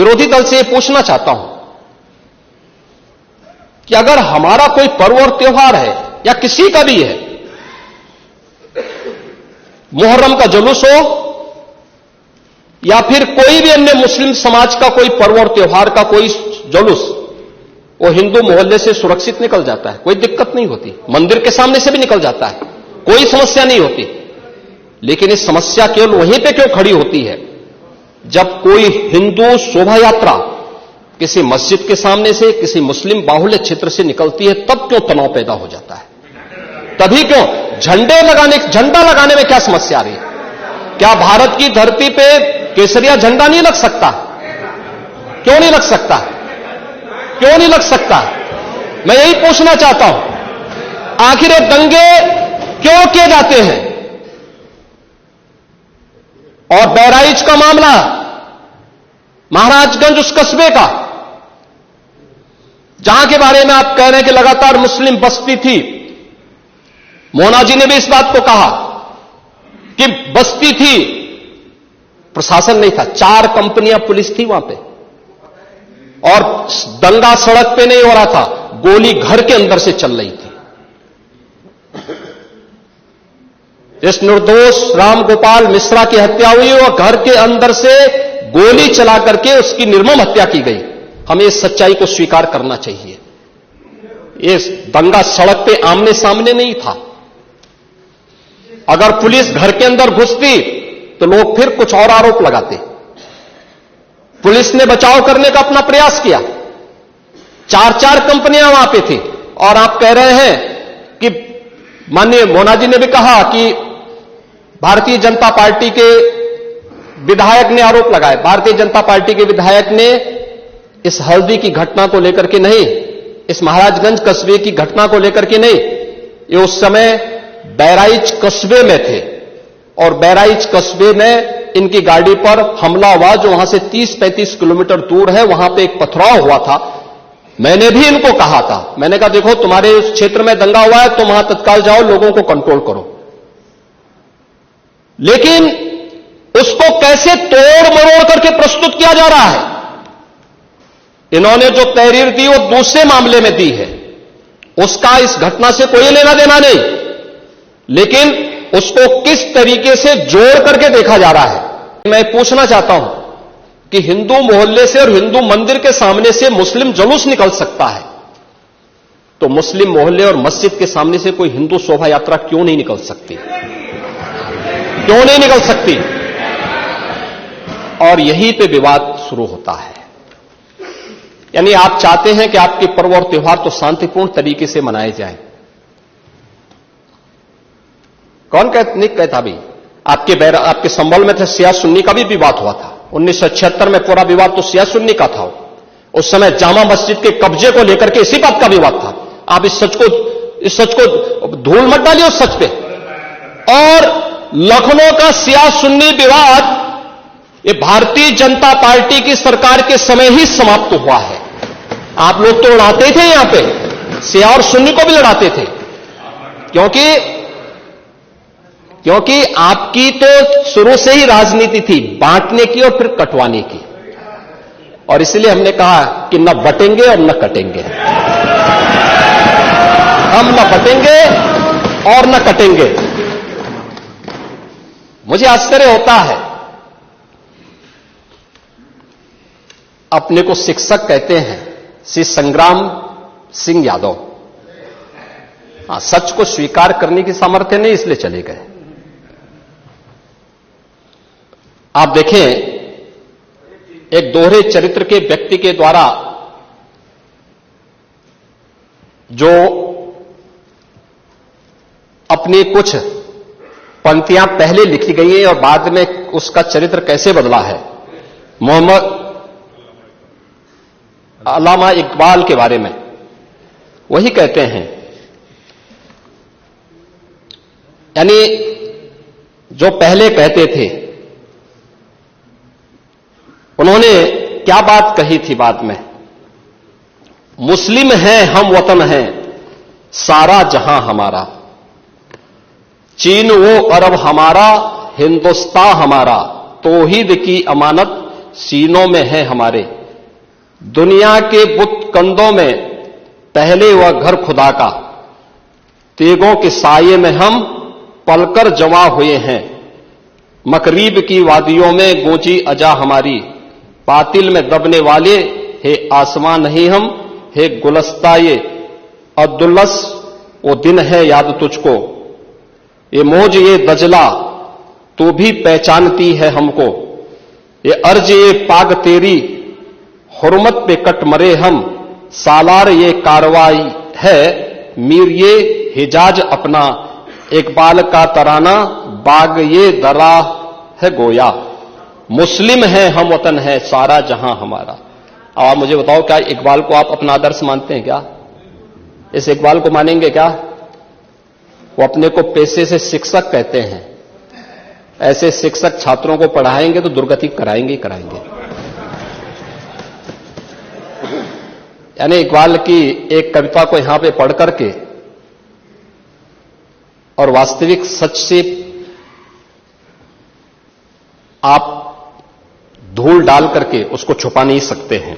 विरोधी दल से यह पूछना चाहता हूं कि अगर हमारा कोई पर्व और त्योहार है या किसी का भी है, मुहर्रम का जुलूस हो या फिर कोई भी अन्य मुस्लिम समाज का कोई पर्व और त्योहार का कोई जुलूस, वो हिंदू मोहल्ले से सुरक्षित निकल जाता है, कोई दिक्कत नहीं होती, मंदिर के सामने से भी निकल जाता है, कोई समस्या नहीं होती। लेकिन इस समस्या केवल वहीं पे क्यों खड़ी होती है जब कोई हिंदू शोभा यात्रा किसी मस्जिद के सामने से, किसी मुस्लिम बाहुल्य क्षेत्र से निकलती है, तब क्यों तनाव पैदा हो जाता है? तभी क्यों झंडा लगाने में क्या समस्या आ रही है? क्या भारत की धरती पे केसरिया झंडा नहीं लग सकता? क्यों नहीं लग सकता? क्यों नहीं लग सकता? मैं यही पूछना चाहता हूं, आखिर ये दंगे क्यों किए जाते हैं? और बहराइच का मामला, महाराजगंज उस कस्बे का, जहां के बारे में आप कह रहे हैं कि लगातार मुस्लिम बस्ती थी, मोना जी ने भी इस बात को कहा कि बस्ती थी, प्रशासन नहीं था, 4 कंपनियां पुलिस थी वहां पे, और दंगा सड़क पे नहीं हो रहा था, गोली घर के अंदर से चल रही थी। इस निर्दोष राम गोपाल मिश्रा की हत्या हुई और घर के अंदर से गोली चला करके उसकी निर्मम हत्या की गई। हमें इस सच्चाई को स्वीकार करना चाहिए। ये दंगा सड़क पे आमने सामने नहीं था। अगर पुलिस घर के अंदर घुसती तो लोग फिर कुछ और आरोप लगाते। पुलिस ने बचाव करने का अपना प्रयास किया, 4 कंपनियां वहां पे थी, और आप कह रहे हैं कि माननीय मोना जी ने भी कहा कि भारतीय जनता पार्टी के विधायक ने आरोप लगाए। भारतीय जनता पार्टी के विधायक ने इस हल्दी की घटना को लेकर के नहीं, इस महाराजगंज कस्बे की घटना को लेकर के नहीं, ये उस समय बहराइच कस्बे में थे, और बहराइच कस्बे में इनकी गाड़ी पर हमला हुआ, जो वहां से 30-35 किलोमीटर दूर है। वहां पे एक पथराव हुआ था। मैंने भी इनको कहा था, मैंने कहा देखो तुम्हारे उस क्षेत्र में दंगा हुआ है, तुम वहां तत्काल जाओ, लोगों को कंट्रोल करो। लेकिन उसको कैसे तोड़ मरोड़ करके प्रस्तुत किया जा रहा है। इन्होंने जो तहरीर दी वो दूसरे मामले में दी है, उसका इस घटना से कोई लेना देना नहीं, लेकिन उसको किस तरीके से जोड़ करके देखा जा रहा है। मैं पूछना चाहता हूं कि हिंदू मोहल्ले से और हिंदू मंदिर के सामने से मुस्लिम जुलूस निकल सकता है, तो मुस्लिम मोहल्ले और मस्जिद के सामने से कोई हिंदू शोभा यात्रा क्यों नहीं निकल सकती? क्यों नहीं निकल सकती? और यहीं पे विवाद शुरू होता है। यानी आप चाहते हैं कि आपके पर्व और त्योहार तो शांतिपूर्ण तरीके से मनाए जाएं। कौन नहीं कहता भी? आपके संबल में थे शिया सुन्नी का भी विवाद हुआ था। 1976 में पूरा विवाद तो शिया सुन्नी का था। उस समय जामा मस्जिद के कब्जे को लेकर के इसी बात का विवाद था। आप इस सच को धूल मत डालिए उस सच पे। और लखनऊ का शिया सुन्नी विवाद ये भारतीय जनता पार्टी की सरकार के समय ही समाप्त हुआ है। आप लोग तो लड़ाते थे, यहां पे शिया और सुन्नी को भी लड़ाते थे, क्योंकि आपकी तो शुरू से ही राजनीति थी बांटने की और फिर कटवाने की, और इसलिए हमने कहा कि न बटेंगे और न कटेंगे। हम न बटेंगे और न कटेंगे। मुझे आश्चर्य होता है, अपने को शिक्षक कहते हैं श्री संग्राम सिंह यादव, सच को स्वीकार करने की सामर्थ्य नहीं, इसलिए चले गए। आप देखें, एक दोहरे चरित्र के व्यक्ति के द्वारा जो अपनी कुछ पंक्तियां पहले लिखी गई हैं और बाद में उसका चरित्र कैसे बदला है। मोहम्मद अल्लामा इकबाल के बारे में वही कहते हैं, यानी जो पहले कहते थे उन्होंने क्या बात कही थी बाद में, मुस्लिम हैं हम वतन हैं सारा जहां हमारा, चीन वो अरब हमारा हिंदुस्तान हमारा, तौहीद की अमानत सीनों में है हमारे। दुनिया के बुत कंदों में पहले वह घर खुदा का, तेगों के साये में हम पलकर जमा हुए हैं। मकरीब की वादियों में गूंजी अजा हमारी, बातिल में दबने वाले हे आसमां नहीं हम, हे गुलस्ता ये अब्दुल्लस वो दिन है याद तुझको, ये मौज ये दजला तू भी पहचानती है हमको, ये अर्ज ये पाग तेरी हुर्मत पे कट मरे हम, सालार ये कार्रवाई है मीर ये हिजाज अपना, इकबाल का तराना बाग ये दरा है गोया, मुस्लिम है हम वतन है सारा जहां हमारा। अब आप मुझे बताओ, क्या इकबाल को आप अपना आदर्श मानते हैं क्या? इस इकबाल को मानेंगे क्या? वो अपने को पेशे से शिक्षक कहते हैं। ऐसे शिक्षक छात्रों को पढ़ाएंगे तो दुर्गति कराएंगे ही कराएंगे। यानी इकबाल की एक कविता को यहां पे पढ़ करके और वास्तविक सच से आप धूल डाल करके उसको छुपा नहीं सकते हैं।